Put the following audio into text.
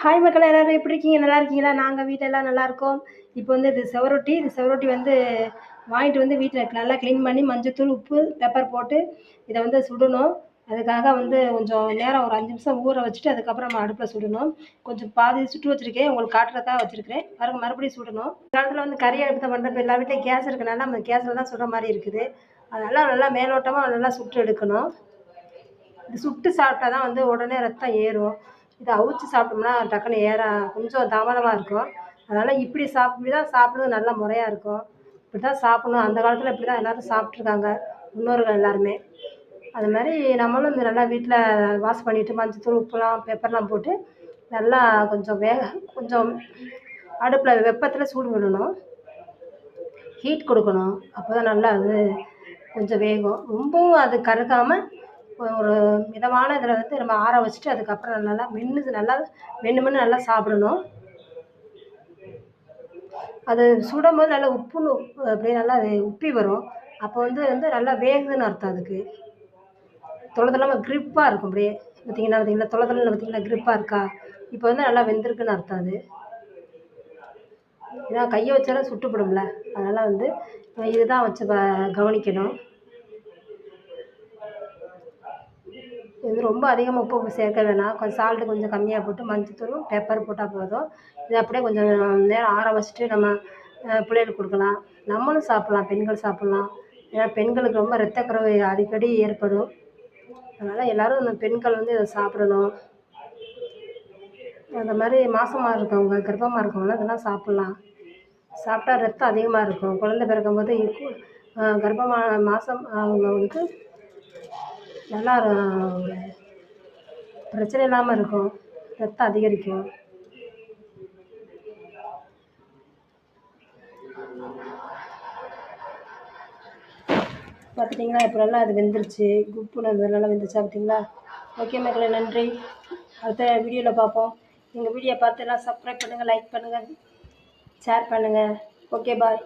Hi மக்களே, எல்லாரும் எப்படி இருக்கீங்க? நல்லா இருக்கீங்களா? நாங்கள் வீட்டில் எல்லாம் நல்லாயிருக்கோம். இப்போ வந்து இது செவரொட்டி வந்து வாங்கிட்டு வந்து வீட்டில் நல்லா க்ளீன் பண்ணி மஞ்சத்தூள், உப்பு, பெப்பர் போட்டு இதை வந்து சுடணும். அதுக்காக வந்து கொஞ்சம் நேரம் ஒரு 5 நிமிஷம் ஊற வச்சுட்டு அதுக்கப்புறம் நம்ம அடுப்பில் சுடணும். கொஞ்சம் பாதி சுட்டு வச்சுருக்கேன், உங்களுக்கு காட்டுறதுக்காக வச்சுருக்கிறேன். பாருங்க, மறுபடியும் சுடணும். இந்த காலத்தில் வந்து கறி அடுப்பு பண்ணுறப்ப எல்லா வீட்லையும் கேஸ் இருக்கனால நம்ம கேஸில் தான் சுடுற மாதிரி இருக்குது. அதனால் நல்லா மேலோட்டமாக நல்லா சுட்டு எடுக்கணும். இது சுட்டு சாப்பிட்டா தான் வந்து உடனே ரத்தம் ஏறும். இதை அவிச்சு சாப்பிட்டோம்னா டக்குன்னு கொஞ்சம் தாமதமாக இருக்கும். அதனால் இப்படி தான் சாப்பிட்றது நல்ல முறையாக இருக்கும். இப்படி தான் சாப்பிட்ணும். அந்த காலத்தில் இப்படி தான் எல்லோரும் சாப்பிட்ருக்காங்க, முன்னோர்கள் எல்லாருமே. அது மாதிரி நம்மளும் இந்த நல்லா வீட்டில் வாஷ் பண்ணிவிட்டு மஞ்சத்தூள், உப்புலாம், பெப்பர்லாம் போட்டு நல்லா கொஞ்சம் அடுப்பில் வெப்பத்தில் சூடு விடணும். ஹீட் கொடுக்கணும். அப்போ தான் நல்லா அது கொஞ்சம் வேகும். ரொம்பவும் அது கருகாமல் ஒரு மிதமான இதில் வந்து நம்ம ஆற வச்சுட்டு அதுக்கப்புறம் நல்லா மென்று நல்லா சாப்பிடணும். அது சுடும்போது நல்லா அப்படியே நல்லா உப்பி வரும். அப்போ வந்து நல்லா வேகுதுன்னு அர்த்தம். அதுக்கு தொளதொளமாக க்ரிப்பாக இருக்கும். அப்படியே பார்த்தீங்கன்னா தொளதொளன்னு பார்த்தீங்கன்னா க்ரிப்பாக இருக்கா? இப்போ வந்து நல்லா வெந்திருக்குன்னு அர்த்தம். அது ஏன்னா கையை வச்சாலும் சுட்டுப்படும்ல, அதனால் வந்து இதுதான் வச்சு கவனிக்கணும். இது ரொம்ப அதிகமாக உப்பு சேர்க்க வேணாம். கொஞ்சம் சால்ட்டு கொஞ்சம் கம்மியாக போட்டு மஞ்சத்தூளும், பெப்பர் போட்டால் போதும். இதை அப்படியே கொஞ்சம் நேரம் ஆற வச்சுட்டு நம்ம பிள்ளைகளுக்கு கொடுக்கலாம். நம்மளும் சாப்பிட்லாம், பெண்கள் சாப்பிட்லாம். ஏன்னா பெண்களுக்கு ரொம்ப இரத்தக்குறைவு அடிக்கடி ஏற்படும். அதனால் எல்லோரும் பெண்கள் வந்து இதை சாப்பிடணும். அந்த மாதிரி மாதமா இருக்கவங்க, கர்ப்பமாக இருக்கவங்களாம் இதெல்லாம் சாப்பிட்லாம். சாப்பிட்டா ரத்தம் அதிகமாக இருக்கும். குழந்தை பிறக்கும்போது கர்ப்பமான மாதம் அவங்களுக்கு நல்லா பிரச்சனை இல்லாமல் இருக்கும். ரத்தம் அதிகரிக்கும். பார்த்துட்டிங்களா? இப்போ நல்லா அது வெந்துருச்சு. உப்புன்னு நல்லா வெந்துருச்சா பார்த்தீங்களா? ஓகே மக்களே, நன்றி. அடுத்த வீடியோவில் பார்ப்போம். எங்கள் வீடியோ பார்த்து எல்லாம் சப்ஸ்கிரைப் பண்ணுங்கள், லைக் பண்ணுங்கள், ஷேர் பண்ணுங்கள். ஓகே, பாய்.